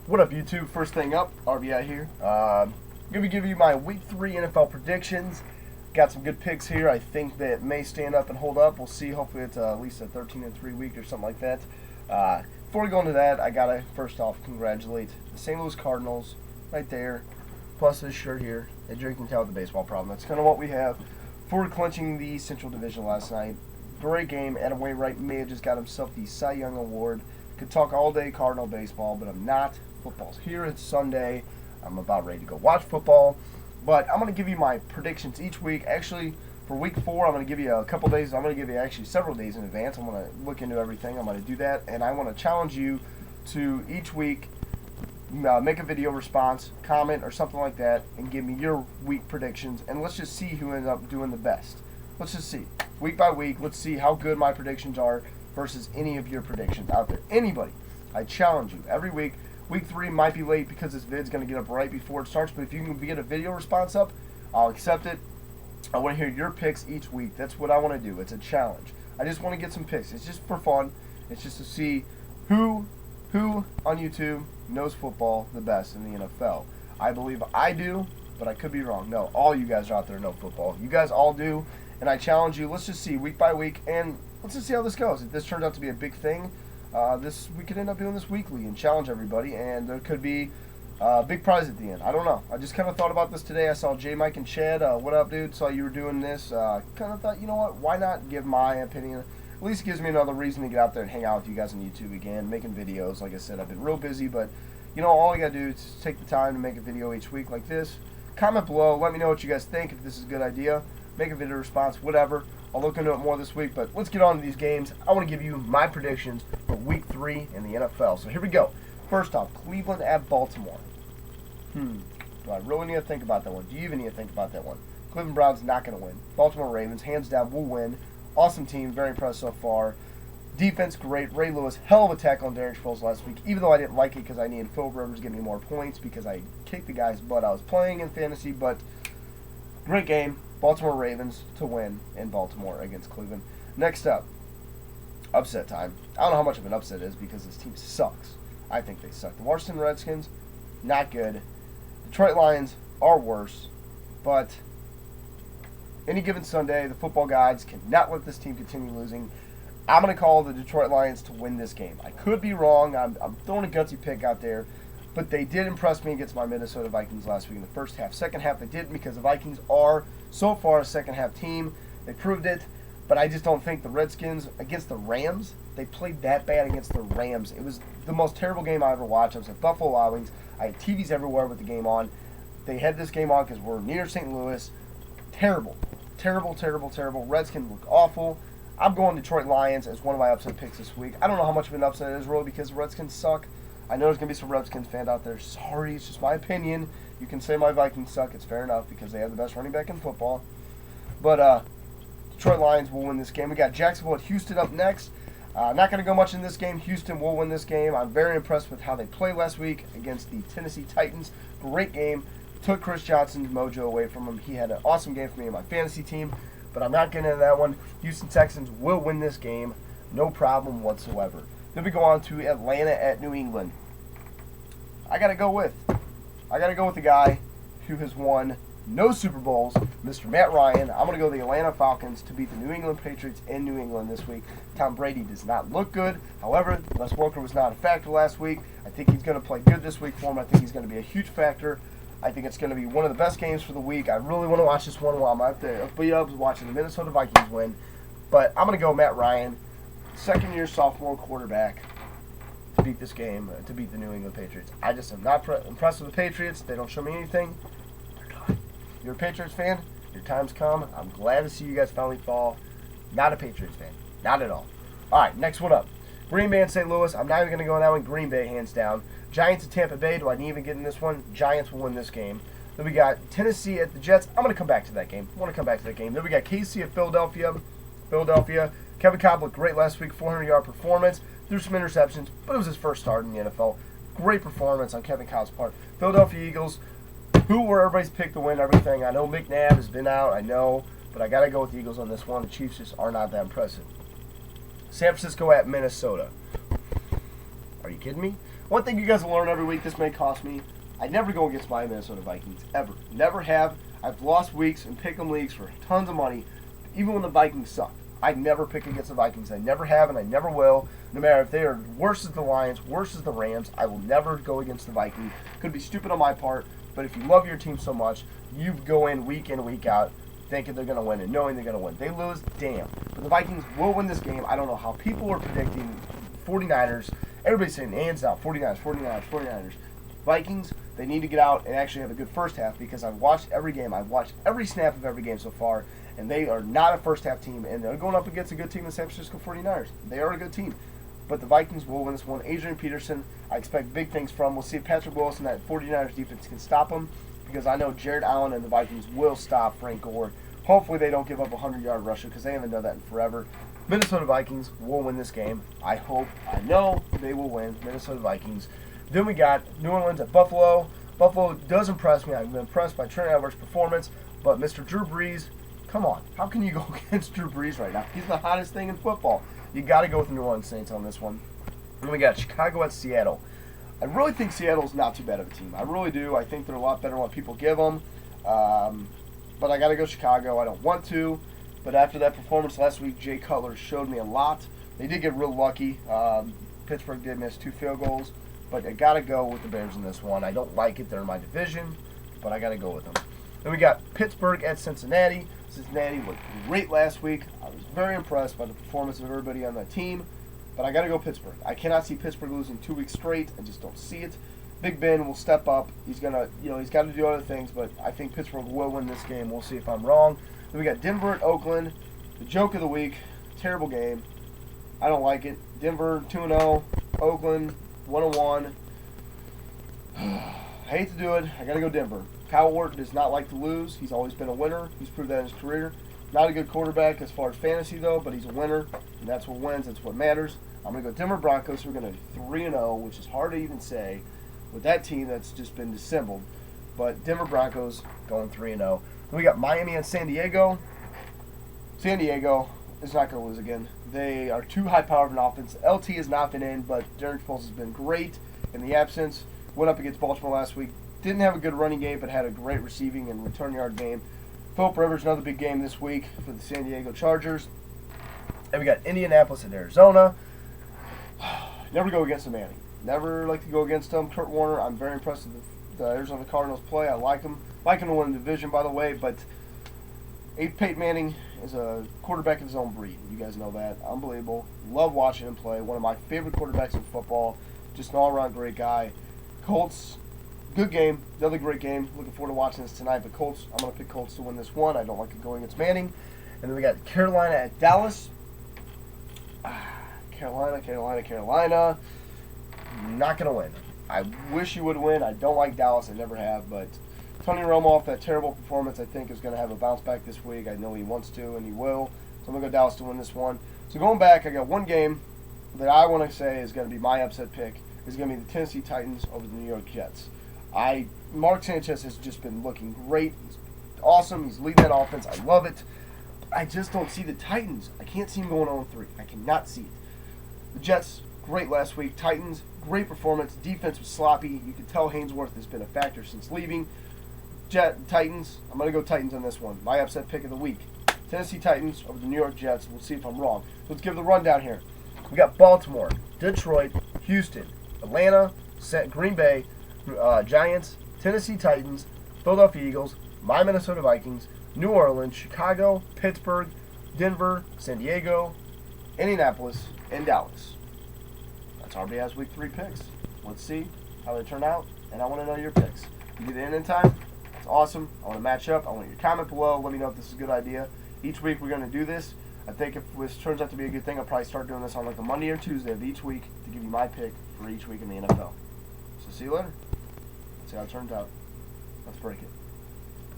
What up, YouTube? First thing up, RBI here. I'm going to give you my Week 3 NFL predictions. Got some good picks here. I think that may stand up and hold up. We'll see. Hopefully it's at least a 13-3 week or something like that. Before we go into that, I got to first off congratulate the St. Louis Cardinals right there, plus this shirt here. As you can tell with the baseball problem, that's kind of what we have for clinching the Central Division last night. Great game. Adam Wainwright may have just got himself the Cy Young Award. Could talk all day Cardinal baseball, but I'm not. Football's here. It's Sunday. I'm about ready to go watch football. But I'm going to give you my predictions each week. Actually, for Week 4, I'm going to give you a couple days. I'm going to give you actually several days in advance. I'm going to look into everything. I'm going to do that. And I want to challenge you to each week make a video response, comment, or something like that, and give me your week predictions. And let's just see who ends up doing the best. Let's just see. Week by week, let's see how good my predictions are versus any of your predictions out there. Anybody. I challenge you every week. Week 3 might be late because this vid's going to get up right before it starts, but if you can get a video response up, I'll accept it. I want to hear your picks each week. That's what I want to do. It's a challenge. I just want to get some picks. It's just for fun. It's just to see who on YouTube knows football the best in the NFL. I believe I do, but I could be wrong. No, all you guys out there know football. You guys all do, and I challenge you. Let's just see week by week, and let's just see how this goes. If this turns out to be a big thing, we could end up doing this weekly and challenge everybody, and there could be a big prize at the end. I don't know. I just kind of thought about this today. I saw J, Mike, and Chad. What up, dude? Saw you were doing this. Kind of thought, you know what? Why not give my opinion? At least gives me another reason to get out there and hang out with you guys on YouTube again, making videos. Like I said, I've been real busy, but you know, all you gotta do is take the time to make a video each week like this. Comment below. Let me know what you guys think. If this is a good idea, make a video response, whatever. I'll look into it more this week, but let's get on to these games. I want to give you my predictions for Week 3 in the NFL. So here we go. First off, Cleveland at Baltimore. Do I really need to think about that one? Do you even need to think about that one? Cleveland Browns not going to win. Baltimore Ravens, hands down, will win. Awesome team, very impressed so far. Defense, great. Ray Lewis, hell of a tackle on Derek Sproles last week, even though I didn't like it because I needed Phil Rivers to give me more points because I kicked the guy's butt I was playing in fantasy, but great game. Baltimore Ravens to win in Baltimore against Cleveland. Next up, upset time. I don't know how much of an upset it is because this team sucks. I think they suck. The Washington Redskins, not good. Detroit Lions are worse. But any given Sunday, the football gods cannot let this team continue losing. I'm going to call the Detroit Lions to win this game. I could be wrong. I'm throwing a gutsy pick out there. But they did impress me against my Minnesota Vikings last week in the first half. Second half, they didn't because the Vikings are, so far, a second-half team. They proved it. But I just don't think the Redskins, against the Rams, they played that bad against the Rams. It was the most terrible game I ever watched. I was at Buffalo Wild Wings. I had TVs everywhere with the game on. They had this game on because we're near St. Louis. Terrible. Terrible, terrible, terrible. Redskins look awful. I'm going Detroit Lions as one of my upset picks this week. I don't know how much of an upset it is, really, because the Redskins suck. I know there's going to be some Redskins fans out there. Sorry, it's just my opinion. You can say my Vikings suck. It's fair enough because they have the best running back in football. But Detroit Lions will win this game. We got Jacksonville at Houston up next. Not going to go much in this game. Houston will win this game. I'm very impressed with how they played last week against the Tennessee Titans. Great game. Took Chris Johnson's mojo away from him. He had an awesome game for me and my fantasy team. But I'm not getting into that one. Houston Texans will win this game. No problem whatsoever. Then we go on to Atlanta at New England. I gotta go with the guy who has won no Super Bowls, Mr. Matt Ryan. I'm gonna go the Atlanta Falcons to beat the New England Patriots in New England this week. Tom Brady does not look good. However, Les Walker was not a factor last week. I think he's gonna play good this week for him. I think he's gonna be a huge factor. I think it's gonna be one of the best games for the week. I really want to watch this one while I'm out there. I was watching the Minnesota Vikings win, but I'm gonna go Matt Ryan, second-year sophomore quarterback, to beat this game, to beat the New England Patriots. I just am not impressed with the Patriots. They don't show me anything. They're done. You're a Patriots fan? Your time's come. I'm glad to see you guys finally fall. Not a Patriots fan. Not at all. All right, next one up. Green Bay and St. Louis. I'm not even going to go on that one. Green Bay, hands down. Giants at Tampa Bay. Do I even get in this one? Giants will win this game. Then we got Tennessee at the Jets. I'm going to come back to that game. Then we got KC at Philadelphia. Kevin Cobb looked great last week. 400-yard performance. Threw some interceptions, but it was his first start in the NFL. Great performance on Kevin Cobb's part. Philadelphia Eagles, who were everybody's pick to win everything. I know McNabb has been out, I know, but I got to go with the Eagles on this one. The Chiefs just are not that impressive. San Francisco at Minnesota. Are you kidding me? One thing you guys will learn every week, this may cost me, I never go against my Minnesota Vikings, ever. Never have. I've lost weeks in pick'em leagues for tons of money, even when the Vikings suck. I never pick against the Vikings. I never have, and I never will. No matter if they are worse as the Lions, worse as the Rams, I will never go against the Vikings. Could be stupid on my part, but if you love your team so much, you go in, week out, thinking they're going to win and knowing they're going to win. They lose, damn. But the Vikings will win this game. I don't know how people are predicting 49ers. Everybody's saying hands down, 49ers. Vikings, they need to get out and actually have a good first half because I've watched every game. I've watched every snap of every game so far, and they are not a first half team, and they're going up against a good team, the San Francisco 49ers. They are a good team. But the Vikings will win this one. Adrian Peterson, I expect big things from. We'll see if Patrick Wilson, that 49ers defense, can stop him because I know Jared Allen and the Vikings will stop Frank Gore. Hopefully they don't give up a 100-yard rusher because they haven't done that in forever. Minnesota Vikings will win this game. I hope. I know they will win. Minnesota Vikings. Then we got New Orleans at Buffalo. Buffalo does impress me. I've been impressed by Trent Edwards' performance. But Mr. Drew Brees, come on. How can you go against Drew Brees right now? He's the hottest thing in football. You got to go with the New Orleans Saints on this one. Then we got Chicago at Seattle. I really think Seattle's not too bad of a team. I really do. I think they're a lot better than what people give them. But I got to go Chicago. I don't want to. But after that performance last week, Jay Cutler showed me a lot. They did get real lucky. Pittsburgh did miss 2 field goals. But I got to go with the Bears in this one. I don't like it. They're in my division. But I got to go with them. Then we got Pittsburgh at Cincinnati. Cincinnati looked great last week. I was very impressed by the performance of everybody on that team. But I got to go Pittsburgh. I cannot see Pittsburgh losing 2 weeks straight. I just don't see it. Big Ben will step up. He's gonna, he's got to do other things. But I think Pittsburgh will win this game. We'll see if I'm wrong. Then we got Denver at Oakland. The joke of the week. Terrible game. I don't like it. Denver 2-0. Oakland 1-1. Hate to do it. I got to go Denver. Kyle Orton does not like to lose. He's always been a winner. He's proved that in his career. Not a good quarterback as far as fantasy, though, but he's a winner, and that's what wins. That's what matters. I'm going to go Denver Broncos. We're going to 3-0, which is hard to even say with that team that's just been dissembled. But Denver Broncos going 3-0. We got Miami and San Diego. San Diego is not going to lose again. They are too high-powered an offense. LT has not been in, but Derek Foles has been great in the absence. Went up against Baltimore last week. Didn't have a good running game, but had a great receiving and return yard game. Philip Rivers, another big game this week for the San Diego Chargers. And we got Indianapolis and Arizona. Never go against the Manning. Never like to go against them. Kurt Warner, I'm very impressed with the Arizona Cardinals play. I like him. Like him to win the division, by the way, but Peyton Manning is a quarterback of his own breed. You guys know that. Unbelievable. Love watching him play. One of my favorite quarterbacks in football. Just an all-around great guy. Colts, good game. Another great game. Looking forward to watching this tonight. But Colts, I'm going to pick Colts to win this one. I don't like it going against Manning. And then we got Carolina at Dallas. Carolina. Not going to win. I wish you would win. I don't like Dallas. I never have. But Tony Romo, off that terrible performance, I think is going to have a bounce back this week. I know he wants to, and he will. So I'm going to go Dallas to win this one. So going back, I got one game that I want to say is going to be my upset pick. Is going to be the Tennessee Titans over the New York Jets. Mark Sanchez has just been looking great. He's awesome. He's leading that offense. I love it. I just don't see the Titans. I can't see him going 0-3. I cannot see it. The Jets, great last week. Titans, great performance. Defense was sloppy. You could tell Haynesworth has been a factor since leaving. Titans, I'm going to go Titans on this one. My upset pick of the week. Tennessee Titans over the New York Jets. We'll see if I'm wrong. Let's give the rundown here. We got Baltimore, Detroit, Houston, Atlanta, Green Bay, Giants, Tennessee Titans, Philadelphia Eagles, my Minnesota Vikings, New Orleans, Chicago, Pittsburgh, Denver, San Diego, Indianapolis, and Dallas. That's RBI's Week 3 picks. Let's see how they turn out, and I want to know your picks. You get in time? That's awesome. I want to match up. I want your comment below. Let me know if this is a good idea. Each week we're going to do this. I think if this turns out to be a good thing, I'll probably start doing this on like a Monday or Tuesday of each week to give you my pick for each week in the NFL. So see you later. Let's see how it turns out. Let's break it.